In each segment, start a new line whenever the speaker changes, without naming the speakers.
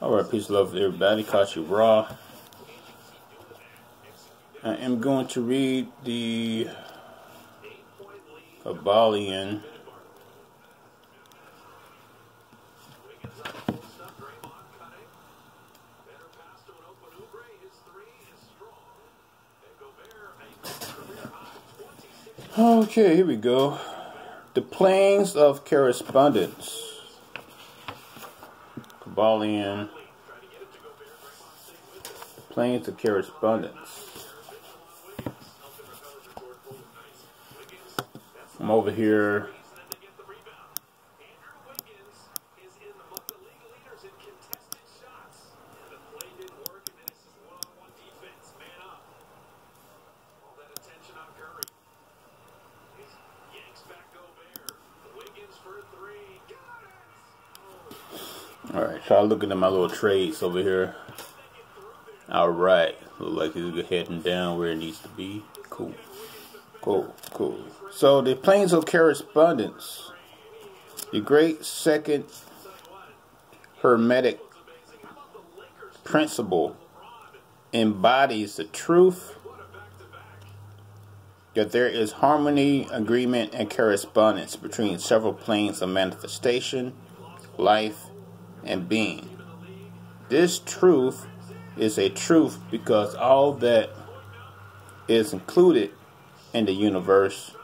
Alright, peace and love everybody. Caught you raw. I am going to read the Kabbalion Okay, here we go. The Planes of Correspondence. Kabbalion. Planes of Correspondence. I'm over here. Alright, try looking at my little trades over here. Alright, look like it's heading down where it needs to be. Cool. So, the Planes of Correspondence. The great second Hermetic principle embodies the truth that there is harmony, agreement, and correspondence between several planes of manifestation, life, and being. This truth is a truth because all that is included in the universe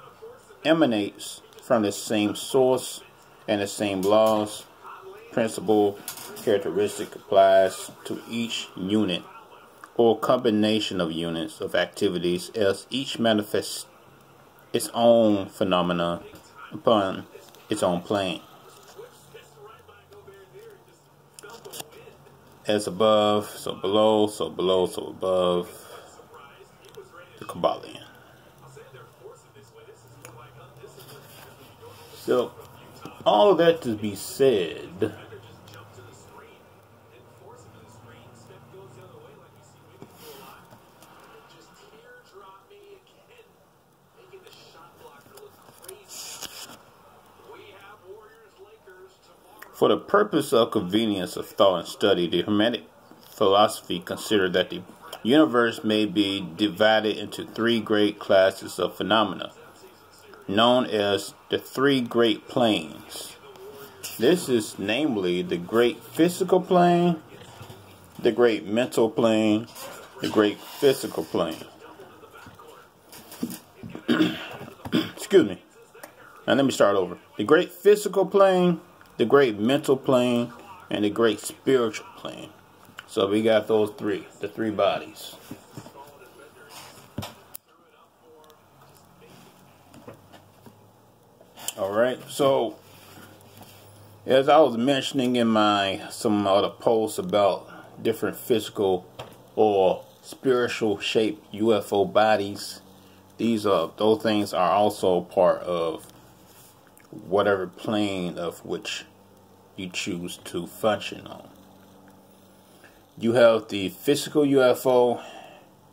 emanates from the same source, and the same laws, principle, characteristic applies to each unit or combination of units of activities as each manifests its own phenomena upon its own plane. As above, so below, so below, so above. The Kabbalion. So, all of that to be said, for the purpose of convenience of thought and study, the Hermetic philosophy considered that the universe may be divided into three great classes of phenomena, known as the three great planes. This is namely the great physical plane, the great mental plane, the great physical plane. Excuse me. Now let me start over. The great physical plane, the great mental plane, and the great spiritual plane. So we got those three, the three bodies. Alright, so as I was mentioning in some other posts about different physical or spiritual shaped UFO bodies, those things are also part of whatever plane of which you choose to function on. You have the physical UFO,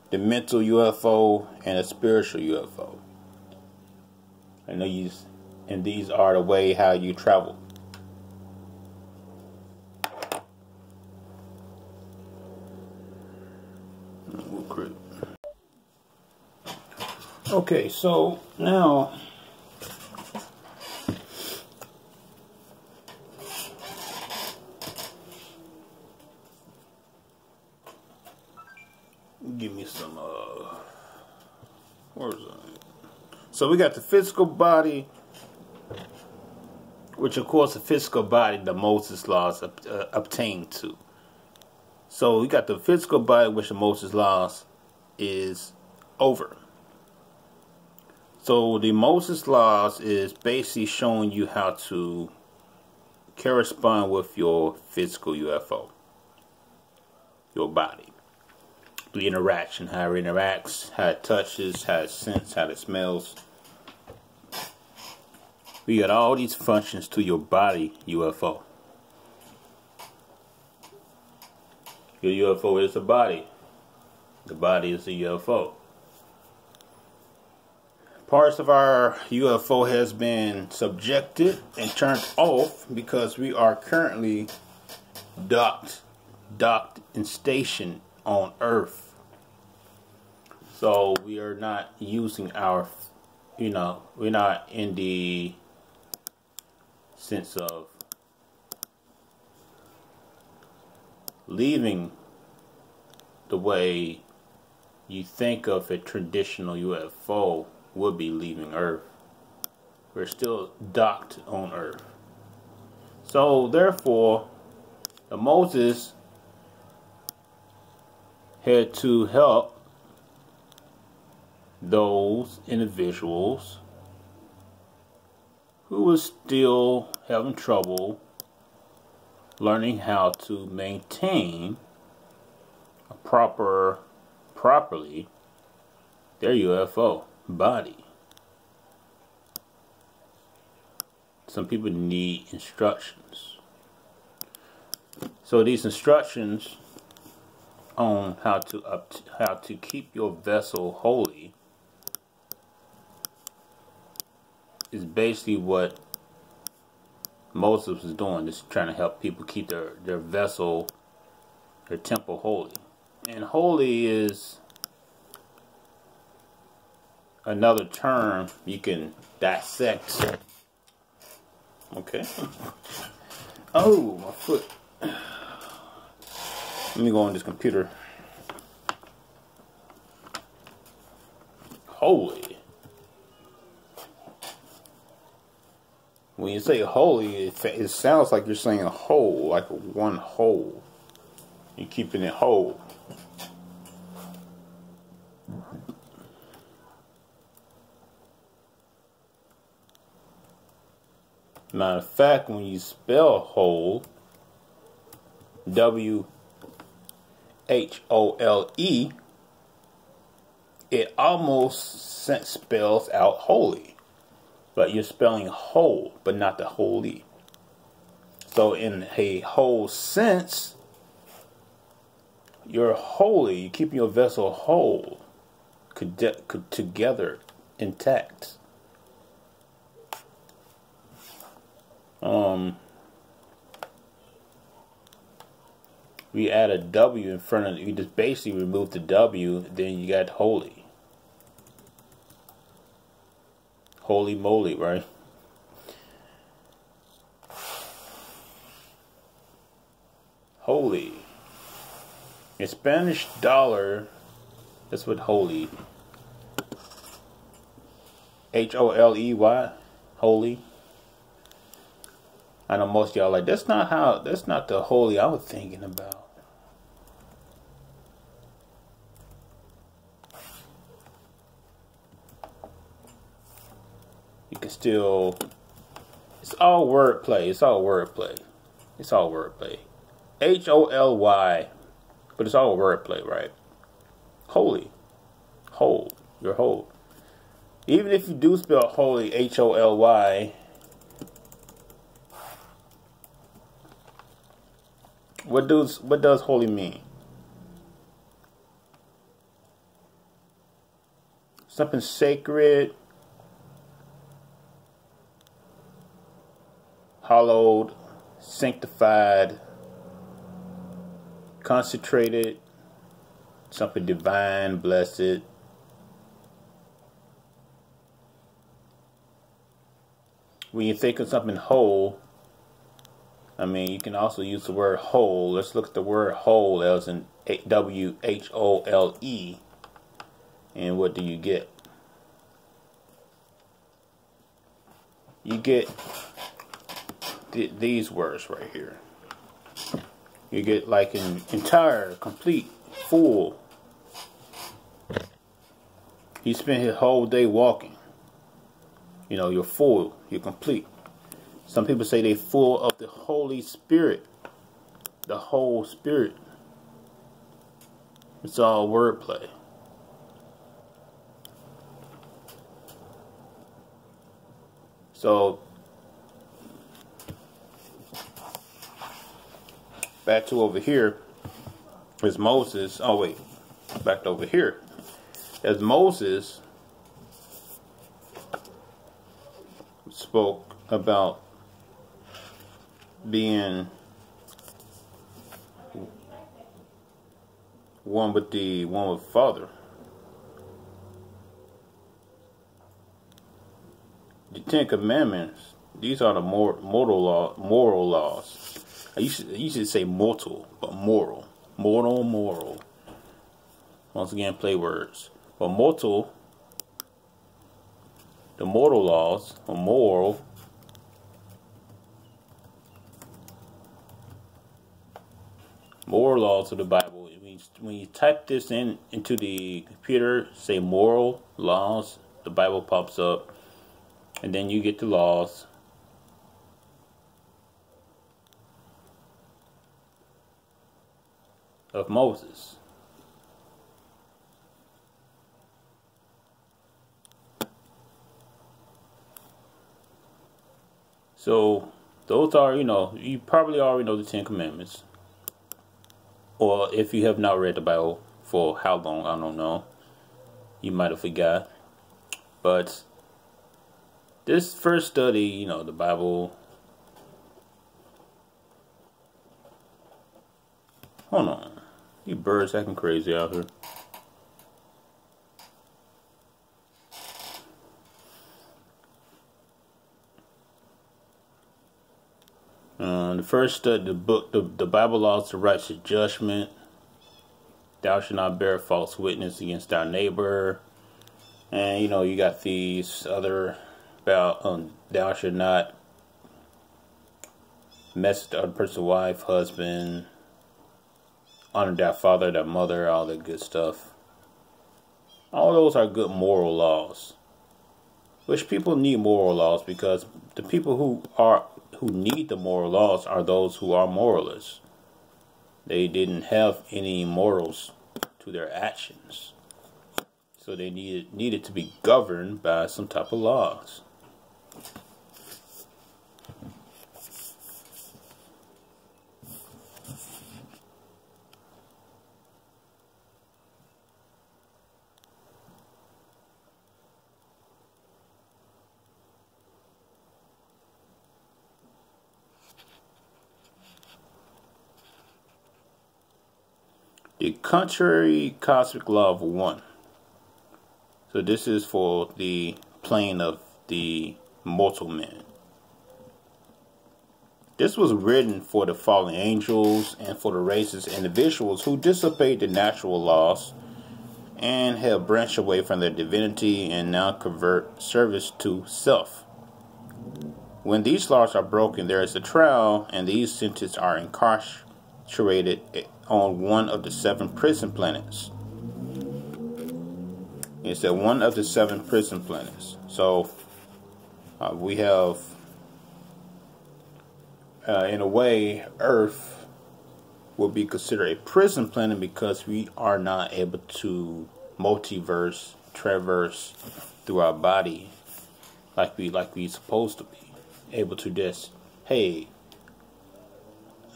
the mental UFO, and the spiritual UFO. I know and these are the way how you travel. Okay, so now give me some where is it? So we got the physical body, which of course the physical body the Moses laws obtained to. So we got the physical body which the Moses laws is over. So the Moses laws is basically showing you how to correspond with your physical UFO, your body. The interaction, how it interacts, how it touches, how it scents, how it smells. We got all these functions to your body UFO. Your UFO is the body. The body is the UFO. Parts of our UFO has been subjected and turned off because we are currently docked docked and stationed on Earth. So we are not using our, we're not in the sense of leaving the way you think of a traditional UFO would be leaving Earth. We're still docked on Earth. So therefore, Moses had to help those individuals who were still having trouble learning how to maintain properly their UFO body. Some people need instructions. So these instructions on how to keep your vessel holy is basically what Moses was doing, just trying to help people keep their vessel, their temple holy. And holy is another term you can dissect. Okay. Oh, my foot. Let me go on this computer. Holy. When you say holy, it sounds like you're saying a whole, like one whole. You're keeping it whole. Matter of fact, when you spell whole, WHOLE, it almost spells out holy. But you're spelling whole, but not the holy. So in a whole sense, you're holy. You're keeping your vessel whole, together, intact. We add a W in front of it. You just basically remove the W, then you got holy. Holy moly, right? Holy. In Spanish dollar, that's what holy. HOLEY, holy. I know most of y'all like, that's not the holy I was thinking about. You can still, it's all wordplay. It's all wordplay. It's all wordplay. HOLY, but it's all wordplay, right? Holy, whole, you're whole. Even if you do spell holy, HOLY, what does holy mean? Something sacred, hallowed, sanctified, concentrated, something divine, blessed. When you think of something whole, I mean, you can also use the word whole. Let's look at the word whole as in WHOLE. And what do you get? You get these words right here. You get like an entire, complete, full. He spent his whole day walking. You know, you're full, you're complete. Some people say they're full of the Holy Spirit. The whole Spirit. It's all wordplay. So, back to over here is Moses. Oh wait, back to over here. As Moses spoke about being one with Father. The Ten Commandments. These are the moral laws. You should say mortal, but moral. Moral. Once again, play words. But mortal, the mortal laws, or moral, laws of the Bible. When you type this into the computer, say moral laws, the Bible pops up, and then you get the laws. Of Moses. So those are, you probably already know the Ten Commandments. Or if you have not read the Bible for how long, I don't know. You might have forgot. But this first study, the Bible. Hold on. You birds acting crazy out here. The first study, the book, the Bible laws, the rights of judgment. Thou shalt not bear false witness against thy neighbor. And you got these other about thou shalt not mess with the other person's wife, husband. Honor thy father, thy mother, all that good stuff. All those are good moral laws. Which people need moral laws, because the people who need the moral laws are those who are moralists. They didn't have any morals to their actions. So they needed to be governed by some type of laws. The contrary cosmic law of one. So this is for the plane of the mortal man. This was written for the fallen angels and for the races individuals who disobeyed the natural laws and have branched away from their divinity and now convert service to self. When these laws are broken, there is a trial, and these sentences are incarcerated on one of the 7 prison planets. It's at one of the 7 prison planets. So we have, in a way, Earth will be considered a prison planet because we are not able to traverse through our body like we supposed to be. Able to just, hey,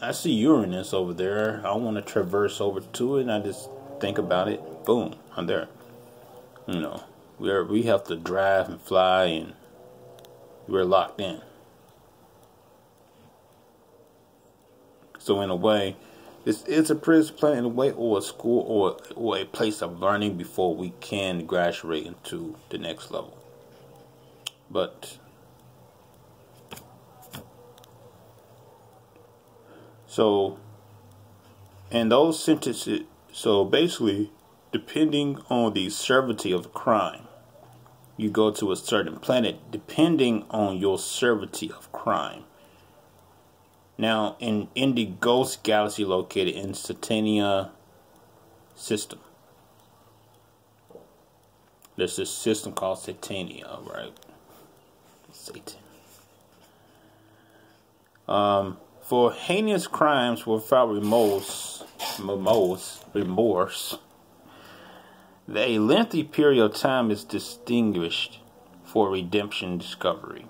I see Uranus over there. I want to traverse over to it, and I just think about it. Boom, I'm there. We have to drive and fly, and we're locked in. So in a way, it's a prison planet in a way, or a school, or a place of learning before we can graduate into the next level. But so, and those sentences, so basically, depending on the severity of the crime, you go to a certain planet depending on your severity of crime. Now, in the Ghost Galaxy located in Satania system, there's this system called Satania, right? Satan. For heinous crimes without remorse, a lengthy period of time is distinguished for redemption discovery.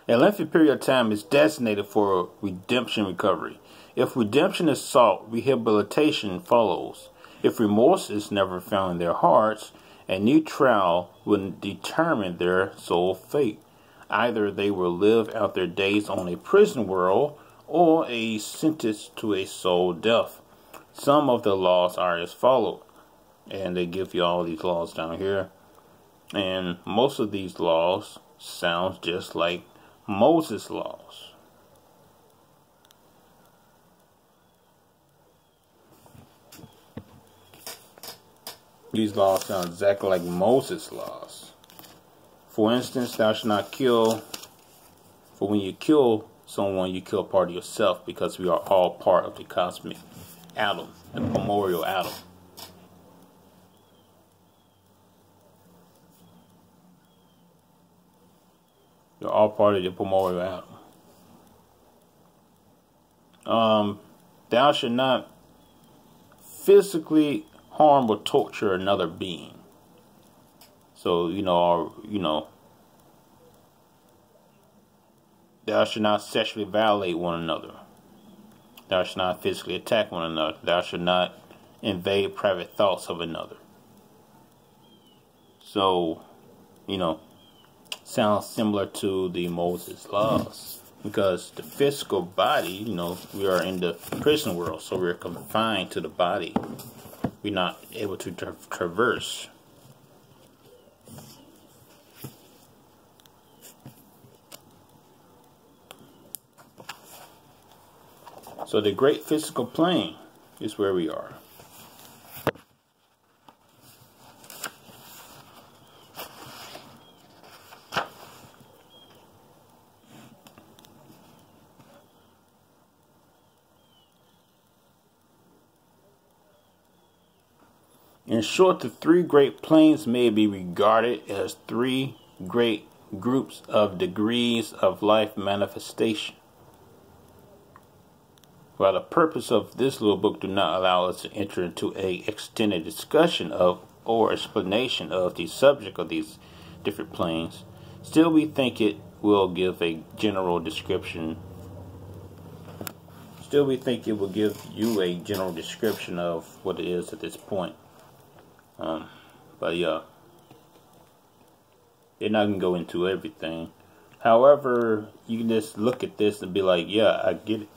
A lengthy period of time is designated for redemption recovery. If redemption is sought, rehabilitation follows. If remorse is never found in their hearts, a new trial will determine their soul fate. Either they will live out their days on a prison world, or a sentence to a soul death. Some of the laws are as followed, and they give you all these laws down here, and most of these laws sound just like Moses' laws. These laws sound exactly like Moses' laws. For instance, thou shalt not kill. For when you kill someone, you kill part of yourself, because we are all part of the cosmic atom, the primordial atom. You're all part of the primordial atom. Thou shalt not physically harm or torture another being. So, thou shalt not sexually violate one another. Thou shalt not physically attack one another. Thou shalt not invade private thoughts of another. So, sounds similar to the Moses laws. Because the physical body, we are in the prison world, so we're confined to the body. We're not able to traverse. So the great physical plane is where we are. In short, the three great planes may be regarded as three great groups of degrees of life manifestation. While the purpose of this little book do not allow us to enter into a extended discussion of or explanation of the subject of these different planes, still we think it will give a general description. Still we think it will give you a general description of what it is at this point. But yeah, they're not going to go into everything. However, you can just look at this and be like, yeah, I get it.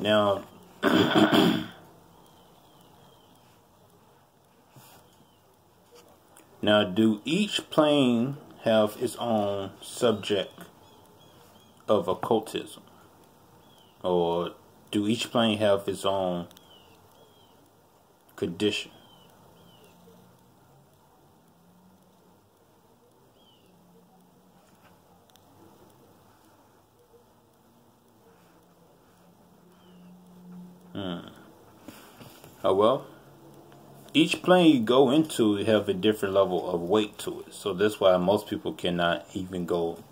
Now, now, do each plane have its own subject of occultism? Or do each plane have its own condition? Oh well. Each plane you go into have a different level of weight to it. So that's why most people cannot even go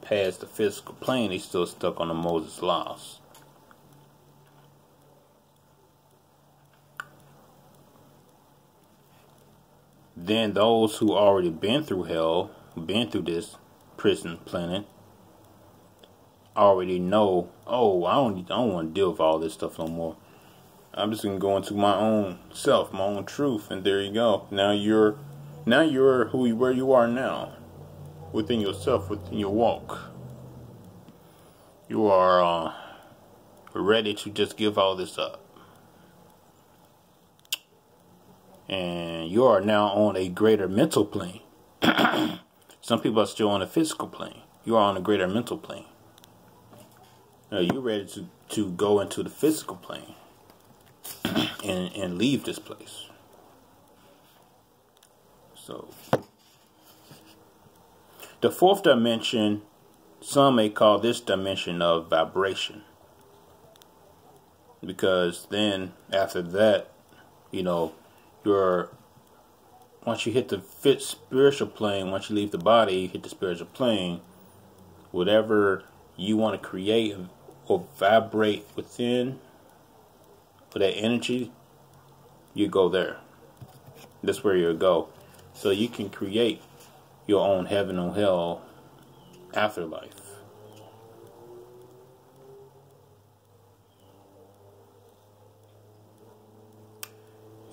past the physical plane. They're still stuck on the Moses laws. Then those who already been through hell, been through this prison planet, already know, oh, I don't want to deal with all this stuff no more. I'm just gonna go into my own self, my own truth, and there you go. Now you're where you are now, within yourself, within your walk. You are ready to just give all this up, and you are now on a greater mental plane. Some people are still on a physical plane. You are on a greater mental plane. Now you're ready to go into the physical plane. And leave this place. So, the fourth dimension, some may call this dimension of vibration. Because then, after that, once you hit the spiritual plane, once you leave the body, you hit the spiritual plane, whatever you want to create or vibrate within, for that energy, you go there. That's where you'll go. So you can create your own heaven or hell afterlife.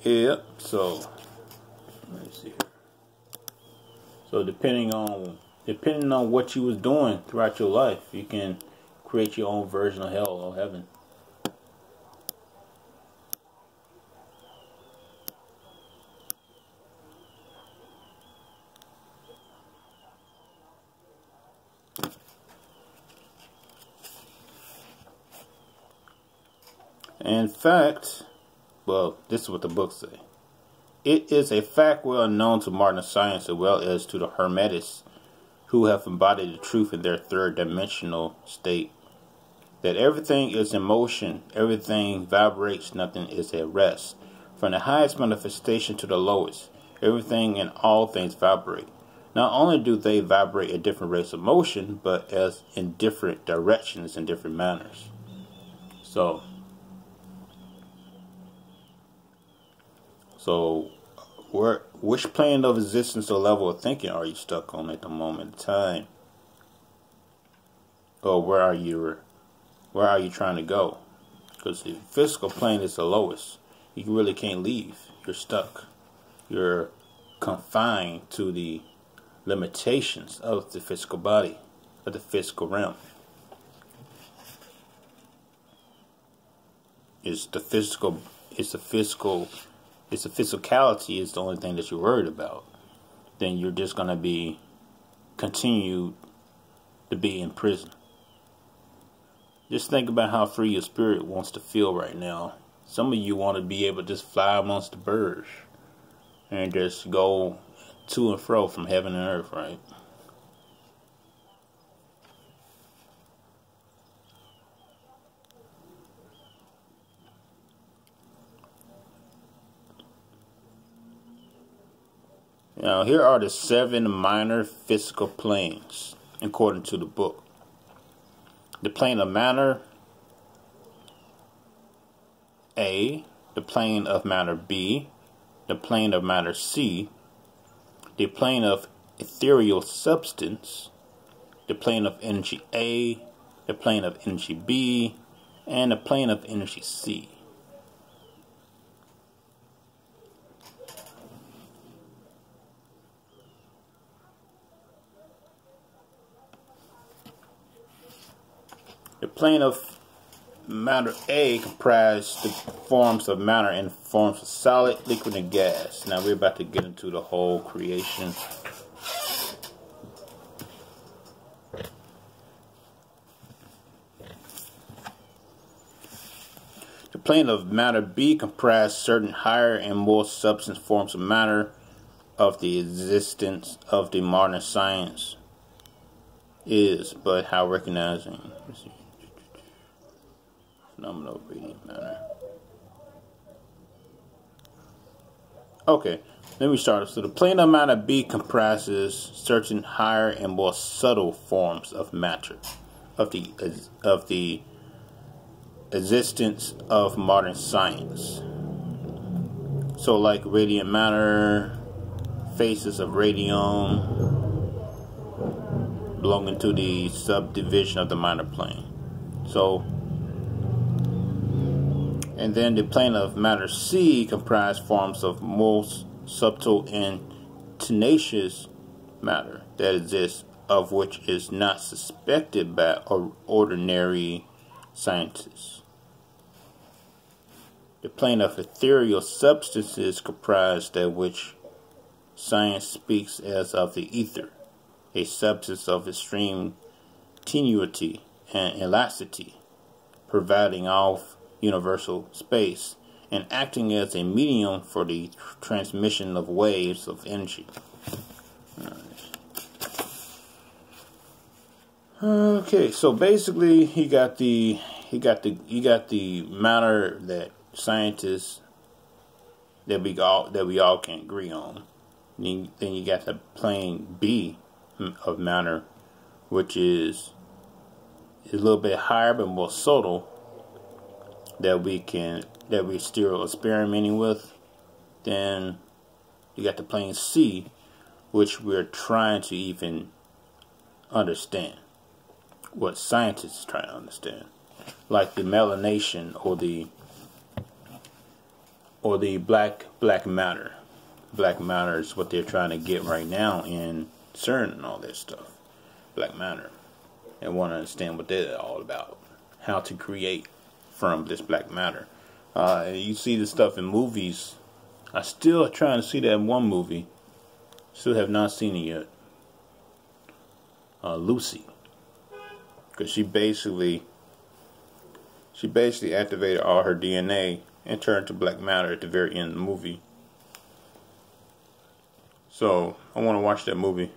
Yep. So let me see here. So depending on what you was doing throughout your life, you can create your own version of hell or heaven. In fact, well, this is what the books say. It is a fact well known to modern science as well as to the Hermetists, who have embodied the truth in their third dimensional state, that everything is in motion, everything vibrates, nothing is at rest. From the highest manifestation to the lowest, everything and all things vibrate. Not only do they vibrate at different rates of motion, but as in different directions and different manners. So which plane of existence or level of thinking are you stuck on at the moment in time? Or where are you trying to go? Because the physical plane is the lowest. You really can't leave. You're stuck. You're confined to the limitations of the physical body, of the physical realm. It's the physicality is the only thing that you're worried about. Then you're just going to be continued to be in prison. Just think about how free your spirit wants to feel right now. Some of you want to be able to just fly amongst the birds and just go to and fro from heaven and earth, right? Now, here are the 7 minor physical planes, according to the book. The plane of matter A, the plane of matter B, the plane of matter C, the plane of ethereal substance, the plane of energy A, the plane of energy B, and the plane of energy C. The plane of matter A comprises the forms of matter in forms of solid, liquid, and gas. Now we're about to get into the whole creation. The plane of matter B comprises certain higher and more substance forms of matter of the existence of the modern science is, but how recognizing. Phenomenal radiant matter. Okay, let me start. So the plane of matter B comprises certain higher and more subtle forms of matter of the existence of modern science. So like radiant matter, phases of radium, belonging to the subdivision of the minor plane. So, and then the plane of matter C comprises forms of most subtle and tenacious matter that exists, of which is not suspected by ordinary scientists. The plane of ethereal substances comprise that which science speaks as of the ether, a substance of extreme tenuity and elasticity, providing off universal space and acting as a medium for the transmission of waves of energy. Okay, so basically you got the matter that scientists that we all can agree on. Then you got the plane B of matter, which is a little bit higher but more subtle, that we're still experimenting with. Then you got the plane C, which we're trying to even understand, what scientists try to understand, like the melanation or the or the black matter. Black matter is what they're trying to get right now in CERN and all that stuff. Black matter. And want to understand what they're all about. How to create from this black matter. You see this stuff in movies. I still trying to see that one movie. Still have not seen it yet. Lucy. Because she basically activated all her DNA and turned to black matter at the very end of the movie. So I want to watch that movie.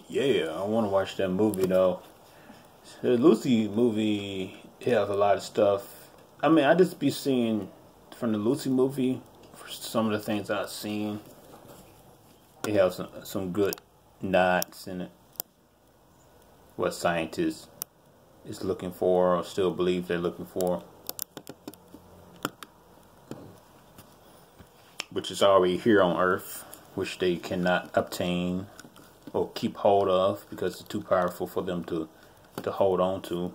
Yeah, I want to watch that movie though. The Lucy movie has a lot of stuff. I mean, I just be seeing from the Lucy movie, for some of the things I've seen, it has some good nods in it. What scientists is looking for, or still believe they're looking for, which is already here on Earth, which they cannot obtain or keep hold of because it's too powerful for them to hold on to.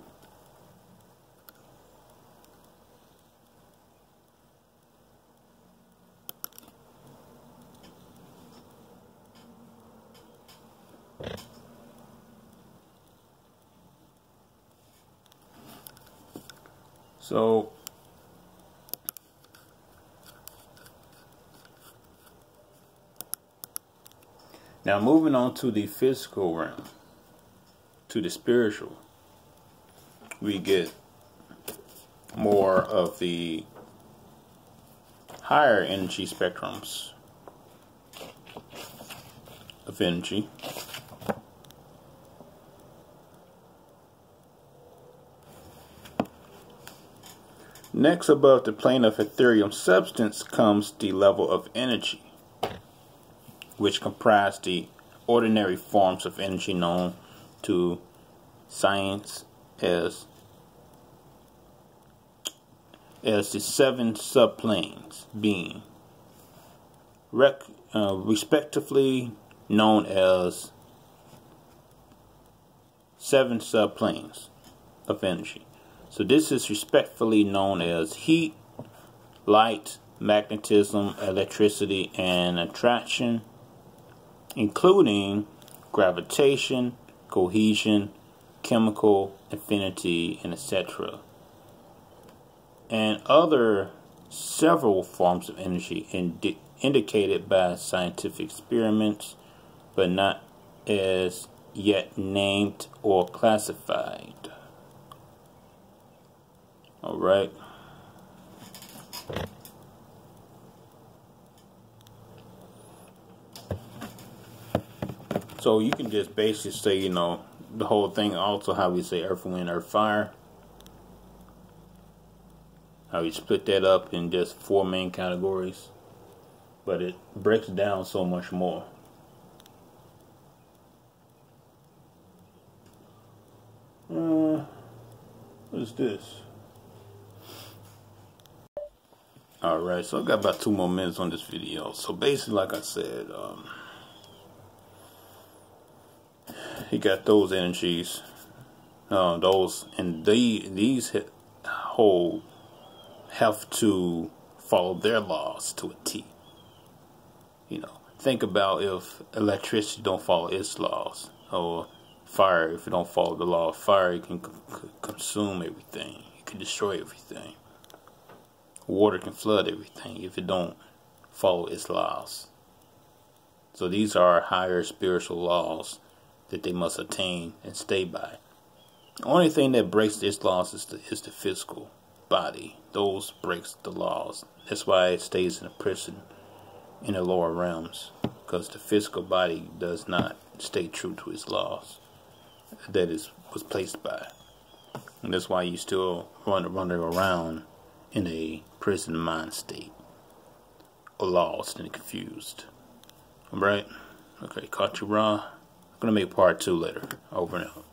So now moving on to the physical realm, to the spiritual, we get more of the higher energy spectrums of energy. Next, above the plane of ethereal substance comes the level of energy, which comprise the ordinary forms of energy known to science as the 7 subplanes, being respectively known as 7 subplanes of energy. So this is respectfully known as heat, light, magnetism, electricity, and attraction, including gravitation, cohesion, chemical affinity, and etc. And other several forms of energy indicated by scientific experiments, but not as yet named or classified. All right. So you can just basically say, you know, the whole thing, also how we say earth, wind, earth, fire. How we split that up in just 4 main categories. But it breaks down so much more. What is this? Alright, so I got about 2 more minutes on this video. So basically, like I said, he got those energies, those, and these whole have to follow their laws to a T. You know, think about if electricity don't follow its laws, or fire, if it don't follow the law of fire, it can consume everything, it can destroy everything. Water can flood everything if it don't follow its laws. So these are higher spiritual laws that they must attain and stay by. The only thing that breaks its laws is the physical body. Those breaks the laws. That's why it stays in a prison in the lower realms, because the physical body does not stay true to its laws that it was placed by. And that's why you still running around in a prison mind state, or lost and confused. Alright? Okay, caught you raw. I'm gonna make part 2 later. Over and out.